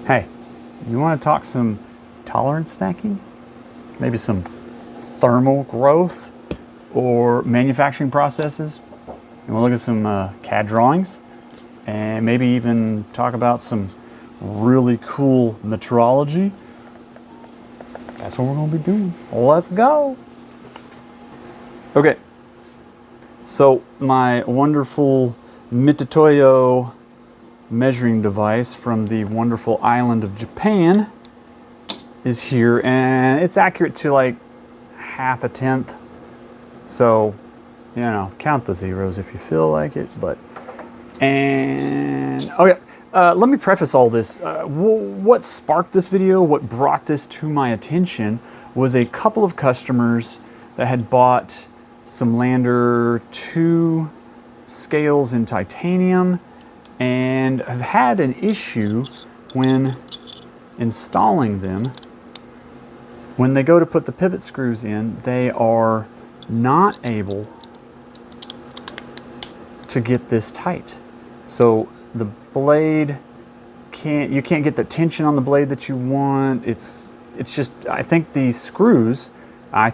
Hey, you want to talk some tolerance stacking? Maybe some thermal growth or manufacturing processes? You want to look at some CAD drawings? And maybe even talk about some really cool metrology? That's what we're going to be doing. Let's go. Okay. So my wonderful Mitutoyo measuring device from the wonderful island of Japan is here, and it's accurate to like 1/2. So, you know, count the zeros if you feel like it. Let me preface all this. What sparked this video, what brought this to my attention, was a couple of customers that had bought some Lander 2 scales in titanium and have had an issue when installing them. When they go to put the pivot screws in, they are not able to get this tight. So the blade you can't get the tension on the blade that you want. It's just, I think these screws, I'll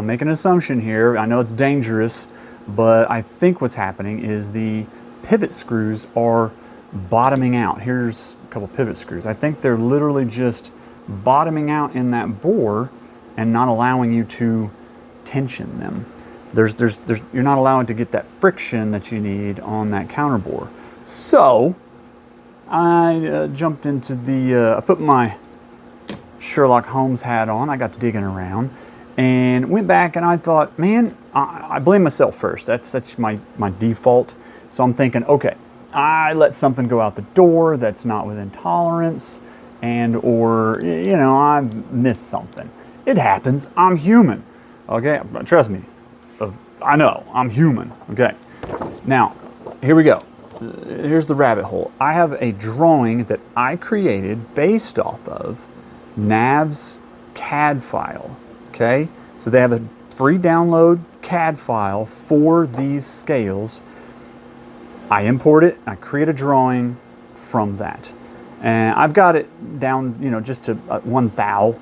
make an assumption here, I know it's dangerous, but I think what's happening is the pivot screws are bottoming out. Here's a couple pivot screws. I think they're literally just bottoming out in that bore and not allowing you to tension them. You're not allowing to get that friction that you need on that counter bore. So I jumped into I put my Sherlock Holmes hat on. I got to digging around and went back and I thought, man, I blame myself first. That's my default. So I'm thinking, okay, I let something go out the door that's not within tolerance, or I missed something. It happens. I'm human. Okay, trust me. I know I'm human. Okay, now here we go. Here's the rabbit hole. I have a drawing that I created based off of NAV's CAD file. Okay, so they have a free download CAD file for these scales. I import it, I create a drawing from that. And I've got it down, just to 1 thou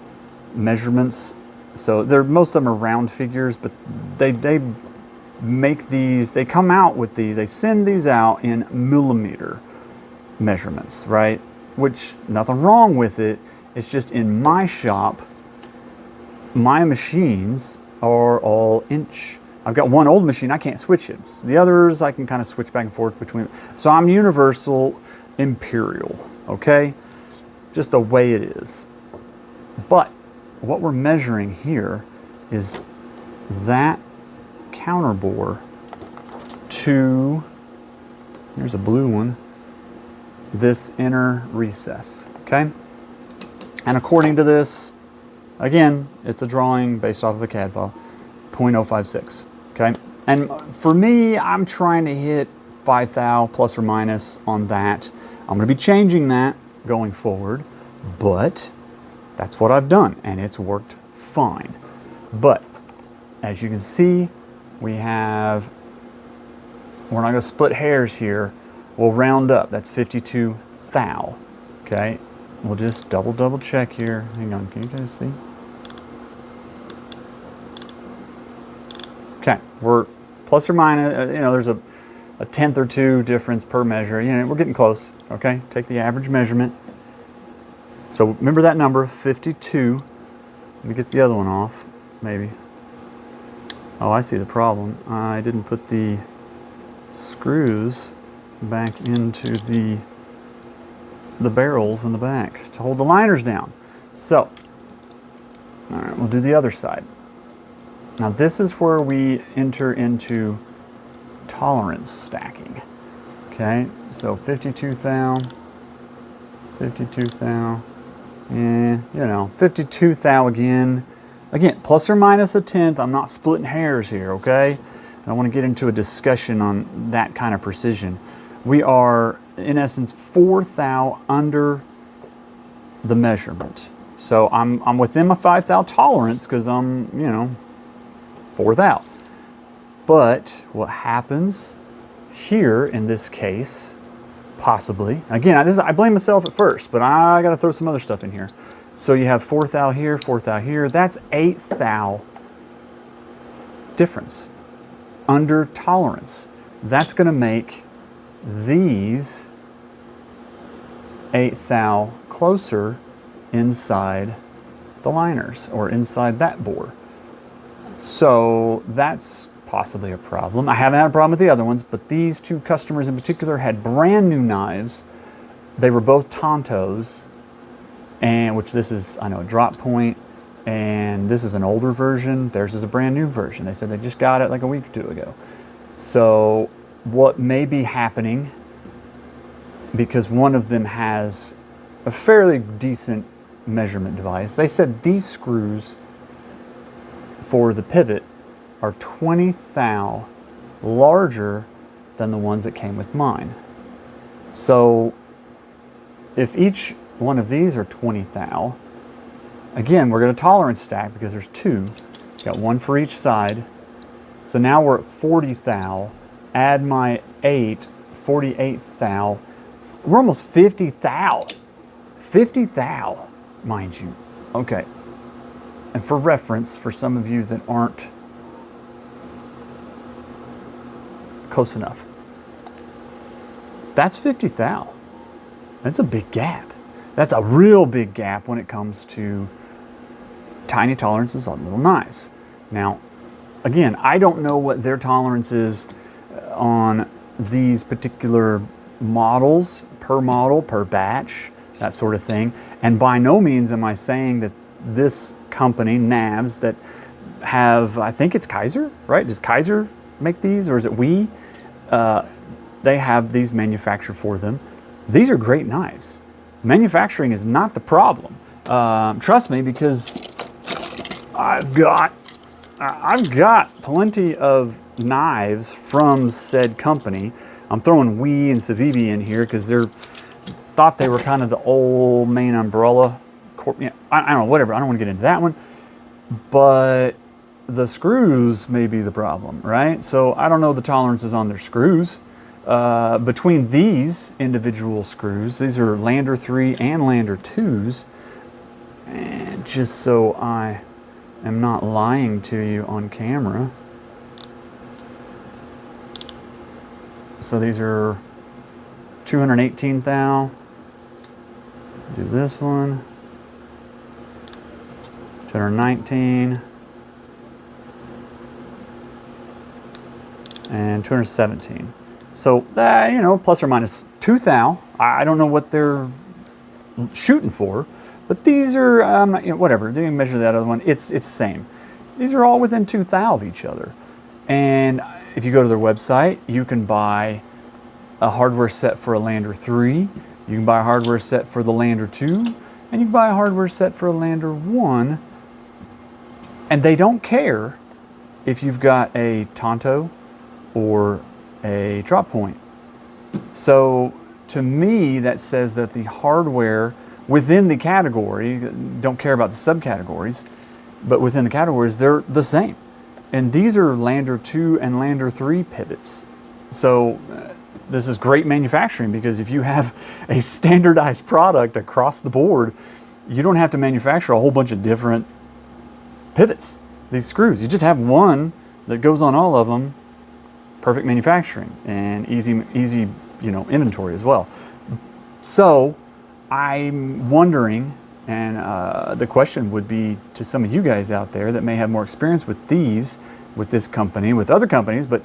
measurements. So most of them are round figures, but they make these, they come out with these, they send these out in millimeter measurements, right? Which, nothing wrong with it. It's just in my shop, my machines are all inch. I've got one old machine, I can't switch it. So the others I can kind of switch back and forth between. So I'm universal imperial, okay? Just the way it is. But what we're measuring here is that counter bore to, here's a blue one, this inner recess, okay? And according to this, again, it's a drawing based off of a CAD file, 0.056. Okay, and for me, I'm trying to hit 5 thou plus or minus on that. I'm going to be changing that going forward, but that's what I've done, and it's worked fine. But as you can see, we're not going to split hairs here. We'll round up. That's 52 thou. Okay, we'll just double check here. Hang on, can you guys see? Okay, we're plus or minus, there's a 1/10 or 2 difference per measure. We're getting close, okay? Take the average measurement. So remember that number, 52. Let me get the other one off, maybe. Oh, I see the problem. I didn't put the screws back into the barrels in the back to hold the liners down. So, all right, we'll do the other side. Now this is where we enter into tolerance stacking. Okay, so 52 thou, 52 thou, and 52 thou again. Again, plus or minus 1/10. I'm not splitting hairs here, okay? I don't want to get into a discussion on that kind of precision. We are, in essence, 4 thou under the measurement. So I'm within my 5 thou tolerance because I'm, 4 thou. But what happens here in this case, possibly. Again, I blame myself at first, but I got to throw some other stuff in here. So you have 4 thou here, 4 thou here. That's 8 thou difference under tolerance. That's going to make these 8 thou closer inside the liners or inside that bore. So that's possibly a problem. I haven't had a problem with the other ones, but these two customers in particular had brand new knives. They were both Tontos, and which this is, I know, a drop point, and this is an older version. Theirs is a brand new version. They said they just got it like a week or two ago. So what may be happening, because one of them has a fairly decent measurement device, they said these screws for the pivot are 20 thou larger than the ones that came with mine. So if each one of these are 20 thou, again, we're going to tolerance stack because there's two. Got one for each side. So now we're at 40 thou. Add my 8, 48 thou. We're almost 50 thou. 50 thou, mind you. Okay. And for reference, for some of you that aren't close enough, that's 50 thou. That's a big gap. That's a real big gap when it comes to tiny tolerances on little knives. Now, again, I don't know what their tolerance is on these particular models, per batch, that sort of thing. And by no means am I saying that this company, Navs, that have, I think it's Kaiser, right? Does Kaiser make these, or is it we? They have these manufactured for them. These are great knives. Manufacturing is not the problem. Trust me, because I've got plenty of knives from said company. I'm throwing WE and Civivi in here because thought they were kind of the old main umbrella. I don't know, whatever. I don't want to get into that one. But the screws may be the problem, right? So I don't know the tolerances on their screws. Between these individual screws, these are Lander 3 and Lander 2s. And just so I am not lying to you on camera. So these are 218 thou. Do this one. 219. And 217. So, plus or minus 2 thou. I don't know what they're shooting for, but these are, whatever. They didn't measure that other one. It's the same. These are all within 2 thou of each other. And if you go to their website, you can buy a hardware set for a Lander 3. You can buy a hardware set for the Lander 2. And you can buy a hardware set for a Lander 1. And they don't care if you've got a Tonto or a drop point. So to me, that says that the hardware within the category, don't care about the subcategories, but within the categories, they're the same. And these are Lander 2 and Lander 3 pivots. So this is great manufacturing, because if you have a standardized product across the board, you don't have to manufacture a whole bunch of different pivots, these screws. You just have one that goes on all of them. Perfect manufacturing and easy inventory as well. So I'm wondering, and the question would be to some of you guys out there that may have more experience with these, with this company, with other companies, but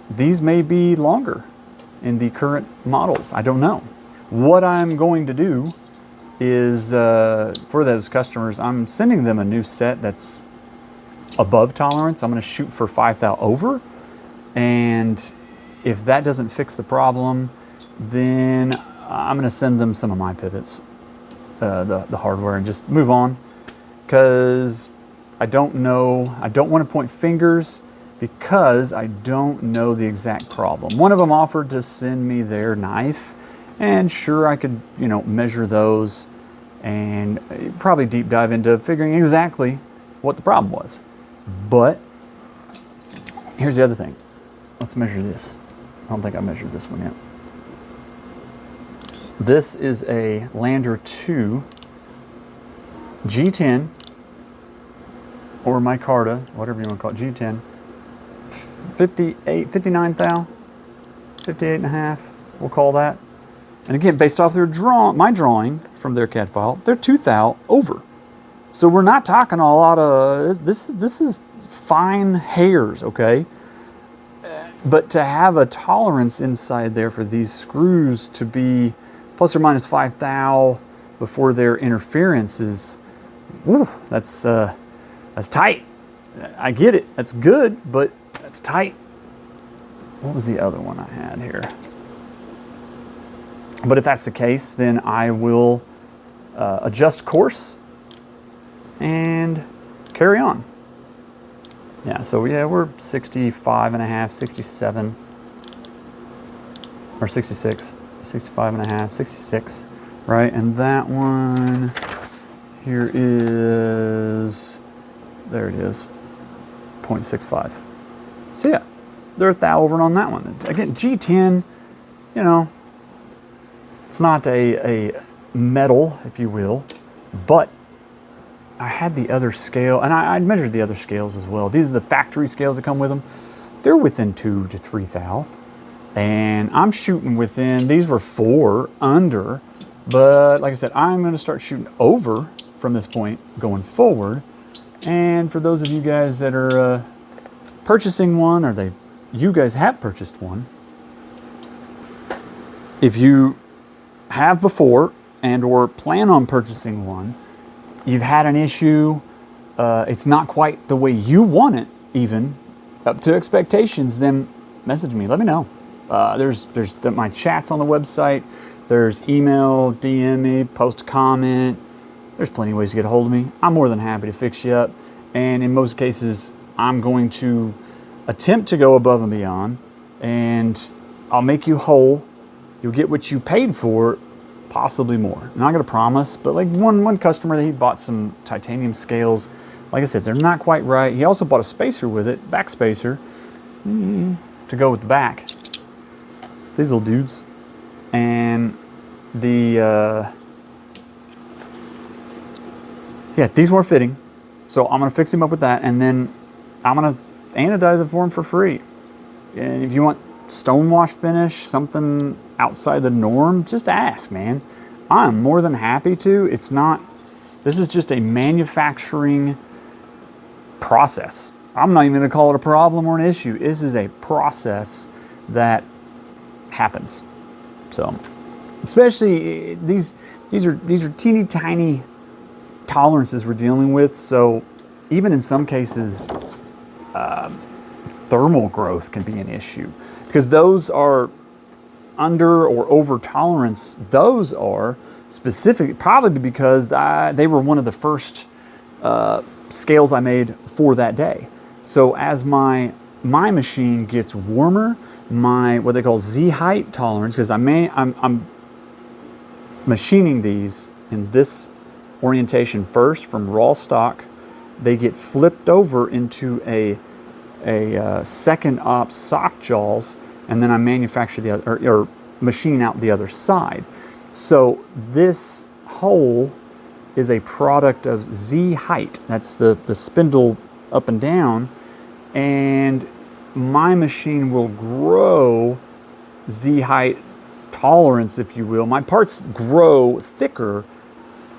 these may be longer in the current models. I don't know. What I'm going to do is, for those customers, I'm sending them a new set that's above tolerance. I'm going to shoot for 5 thou over. And if that doesn't fix the problem, then I'm going to send them some of my pivots, the hardware, and just move on. Because I don't know, I don't want to point fingers, because I don't know the exact problem. One of them offered to send me their knife, and sure, I could, measure those and probably deep dive into figuring exactly what the problem was. But here's the other thing. Let's measure this. I don't think I measured this one yet. This is a Lander 2 G10 or micarta, whatever you want to call it, G10. 59 thou, 58 and a half, we'll call that. And again, based off their my drawing from their CAD file, they're 2 thou over. So we're not talking a lot of, this is fine hairs, okay? But to have a tolerance inside there for these screws to be plus or minus 5 thou before their interference is, whew, that's tight. I get it, that's good, but that's tight. What was the other one I had here? But if that's the case, then I will adjust course and carry on. Yeah, so yeah, we're 65 and a half, 67, or 66, 65 and a half, 66, right? And that one here is, there it is, 0.65. So yeah, they're a thou over on that one. Again, G10, you know, it's not a metal, if you will, but I had the other scale, and I measured the other scales as well. These are the factory scales that come with them. They're within 2 to 3 thou, and I'm shooting within, these were 4 under, but like I said, I'm going to start shooting over from this point going forward. And for those of you guys that are purchasing one, or you guys have purchased one, if you have before and or plan on purchasing one, you've had an issue, it's not quite the way you want it, even up to expectations, then message me, let me know. There's my chats on the website, there's email, DM me, post a comment. There's plenty of ways to get a hold of me. I'm more than happy to fix you up, and in most cases I'm going to attempt to go above and beyond, and I'll make you whole. You'll get what you paid for, possibly more. I'm not gonna promise, but like one customer, he bought some titanium scales. Like I said, they're not quite right. He also bought a spacer with it, back spacer, to go with the back. These little dudes. And the, yeah, these weren't fitting. So I'm gonna fix him up with that, and then I'm gonna anodize it for him for free. And if you want stonewash finish, something outside the norm, just ask, man. I'm more than happy to. It's not, this is just a manufacturing process. I'm not even gonna call it a problem or an issue. This is a process that happens. So, especially these are teeny tiny tolerances we're dealing with. So even in some cases, thermal growth can be an issue, because those are under or over tolerance. Those are specific, probably because they were one of the first scales I made for that day. So as my machine gets warmer, my what they call Z height tolerance, because I'm machining these in this orientation first from raw stock. They get flipped over into a second ops soft jaws, and then I manufacture the other, or machine out the other side. So this hole is a product of Z height. That's the spindle up and down, and my machine will grow Z height tolerance, if you will. My parts grow thicker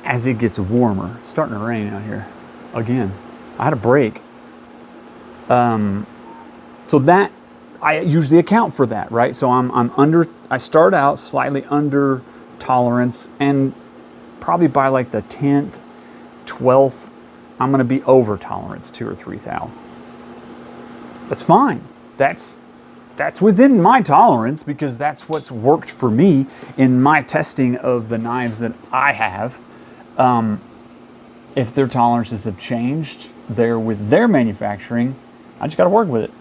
as it gets warmer. It's starting to rain out here again. I had a break. So that, I usually account for that, right? So I start out slightly under tolerance, and probably by like the 10th, 12th, I'm gonna be over tolerance, 2 or 3 thou. That's fine. That's within my tolerance, because that's what's worked for me in my testing of the knives that I have. If their tolerances have changed, they're with their manufacturing, I just got to work with it.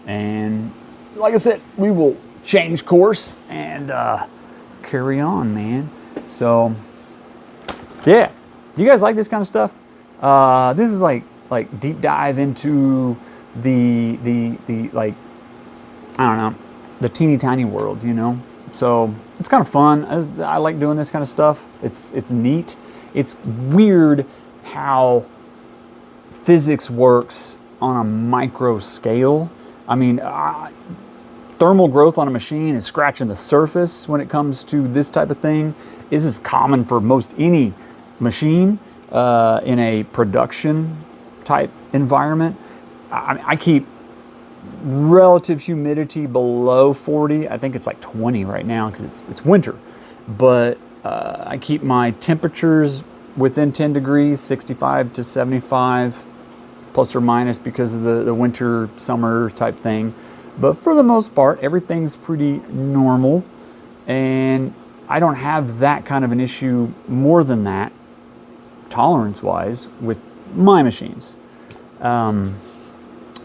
And like I said, we will change course and carry on, man. So yeah, you guys like this kind of stuff? This is like deep dive into the like, I don't know, the teeny tiny world, you know? So it's kind of fun. I like doing this kind of stuff. It's neat. It's weird how physics works on a micro scale. I mean, thermal growth on a machine is scratching the surface when it comes to this type of thing. This is common for most any machine in a production type environment. I keep relative humidity below 40. I think it's like 20 right now because it's winter. But I keep my temperatures within 10 degrees, 65 to 75, plus or minus because of the winter, summer type thing. But for the most part, everything's pretty normal. And I don't have that kind of an issue more than that, tolerance-wise, with my machines.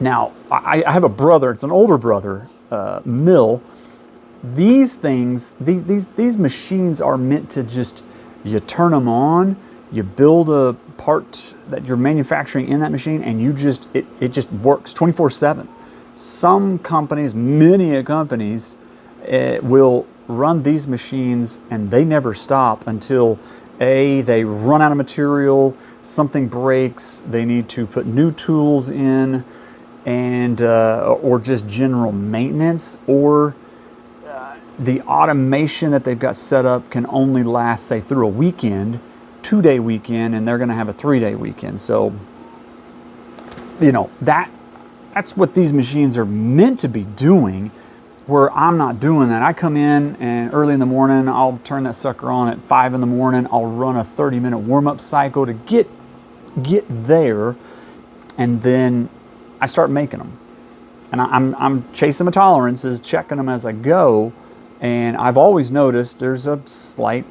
Now, I have a brother, it's an older brother, Mill. These things, these machines are meant to just, you turn them on, you build a part that you're manufacturing in that machine, and it just works 24/7. Some companies, many companies, will run these machines and they never stop until they run out of material, something breaks, they need to put new tools in, and or just general maintenance, or the automation that they've got set up can only last, say, through a weekend, 2-day weekend, and they're going to have a 3-day weekend. So, you know, that's what these machines are meant to be doing, where I'm not doing that. I come in and early in the morning, I'll turn that sucker on at 5 in the morning. I'll run a 30-minute warm-up cycle to get there, and then I start making them. And I'm chasing my tolerances, checking them as I go, and I've always noticed there's a slight,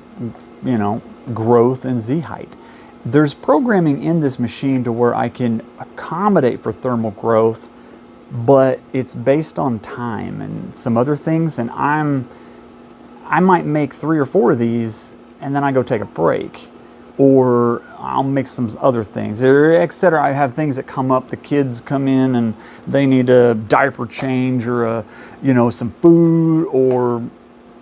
growth in Z height. There's programming in this machine to where I can accommodate for thermal growth, but it's based on time and some other things, and I might make 3 or 4 of these and then I go take a break, or I'll make some other things, etc. I have things that come up, the kids come in and they need a diaper change, or some food, or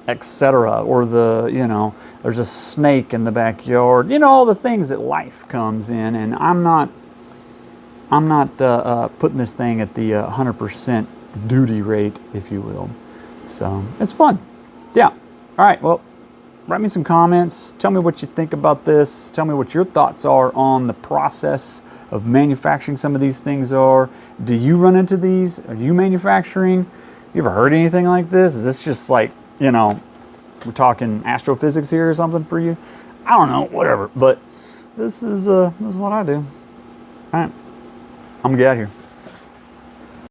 etc. Or there's a snake in the backyard, all the things that life comes in, and I'm not putting this thing at the 100% duty rate, if you will. So it's fun. Yeah. All right. Well, write me some comments. Tell me what you think about this. Tell me what your thoughts are on the process of manufacturing some of these things are. Do you run into these? Are you manufacturing? You ever heard anything like this? Is this just like, we're talking astrophysics here or something for you? I don't know, whatever. But this is what I do. All right. I'm gonna get out of here.